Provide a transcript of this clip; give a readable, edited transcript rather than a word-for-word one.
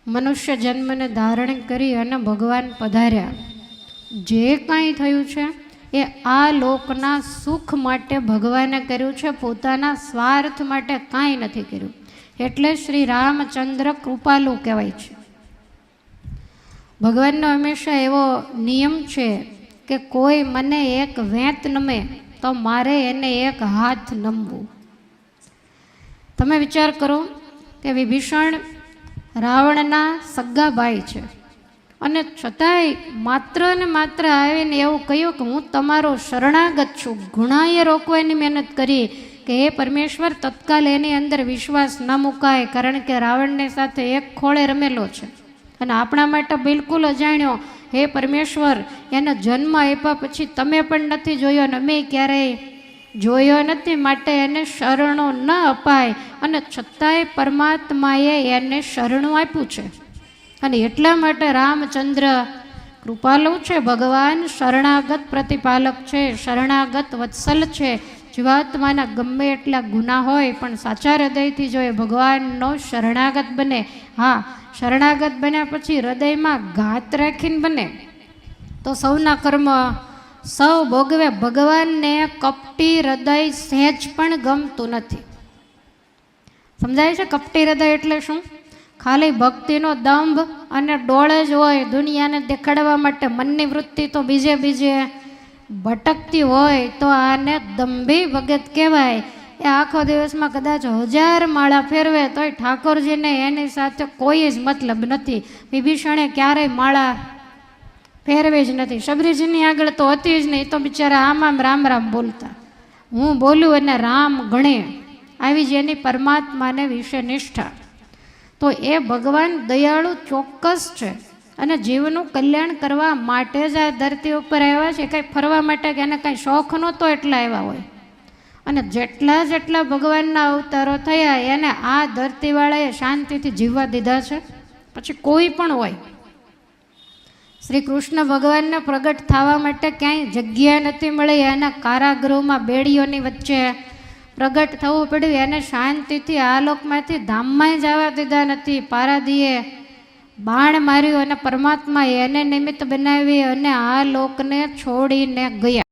મનુષ્ય જન્મને ધારણ કરી અને ભગવાન પધાર્યા. જે કાંઈ થયું છે એ આ લોકના સુખ માટે ભગવાને કર્યું છે, પોતાના સ્વાર્થ માટે કાંઈ નથી કર્યું. એટલે શ્રી રામચંદ્ર કૃપાલુ કહેવાય છે. ભગવાનનો હંમેશા એવો નિયમ છે કે કોઈ મને એક વેંત નમે તો મારે એને એક હાથ નમવું. તમે વિચાર કરો કે વિભીષણ રાવણના સગા ભાઈ છે અને છતાંય માત્ર ને માત્ર આવીને એવું કહ્યું કે હું તમારો શરણાગત છું. ઘણાએ રોકવાની મહેનત કરી કે હે પરમેશ્વર, તત્કાલ એની અંદર વિશ્વાસ ન મુકાય, કારણ કે રાવણની સાથે એક ખોળે રમેલો છે અને આપણા માટે બિલકુલ અજાણ્યો. હે પરમેશ્વર, એને જન્મ આપ્યા પછી તમે પણ નથી જોયો અને અમે ક્યારેય જોયો નથી, માટે એને શરણો ન અપાય. અને છતાંય પરમાત્માએ એને શરણું આપ્યું છે અને એટલા માટે રામચંદ્ર કૃપાલુ છે. ભગવાન શરણાગત પ્રતિપાલક છે, શરણાગત વત્સલ છે. જીવાત્માના ગમે એટલા ગુના હોય પણ સાચા હૃદયથી જો એ ભગવાનનો શરણાગત બને, હા, શરણાગત બન્યા પછી હૃદયમાં ઘાત રાખીને બને તો સૌના કર્મ સૌ ભોગવે. ભગવાનને કપટી હૃદય સહેજ પણ ગમતું નથી. સમજાય છે? કપટી હૃદય એટલે શું? ખાલી ભક્તિનો દંભ અને ડોળે જ હોય, દુનિયાને દેખાડવા માટે મનની વૃત્તિ તો બીજે બીજે ભટકતી હોય તો આને દંભી ભગત કહેવાય. એ આખો દિવસમાં કદાચ 1000 માળા ફેરવે તોય ઠાકોરજીને એની સાથે કોઈ જ મતલબ નથી. વિભીષણે ક્યારેય માળા ફેરવે જ નથી. શબરીજીની આગળ તો હતી જ નહીં, તો બિચારા આમ રામ રામ બોલતા. હું બોલું અને રામ ગણે, આવી જ એની પરમાત્માને વિશે નિષ્ઠા. તો એ ભગવાન દયાળુ ચોક્કસ છે અને જીવનું કલ્યાણ કરવા માટે જ આ ધરતી ઉપર આવ્યા છે. કંઈ ફરવા માટે કે એને કાંઈ શોખ નહોતો એટલા આવ્યા હોય. અને જેટલા ભગવાનના અવતારો થયા એને આ ધરતીવાળાએ શાંતિથી જીવવા દીધા છે. પછી કોઈ પણ હોય, શ્રી કૃષ્ણ ભગવાનને પ્રગટ થવા માટે ક્યાંય જગ્યા નથી મળી, એના કારાગૃહમાં બેડીઓની વચ્ચે પ્રગટ થવું પડ્યું. એને શાંતિથી આ લોકમાંથી ધામમાં જવા દીધા નથી. પારાદીએ બાણ માર્યું અને પરમાત્મા એને નિમિત્ત બનાવી અને આ લોકને છોડીને ગયા.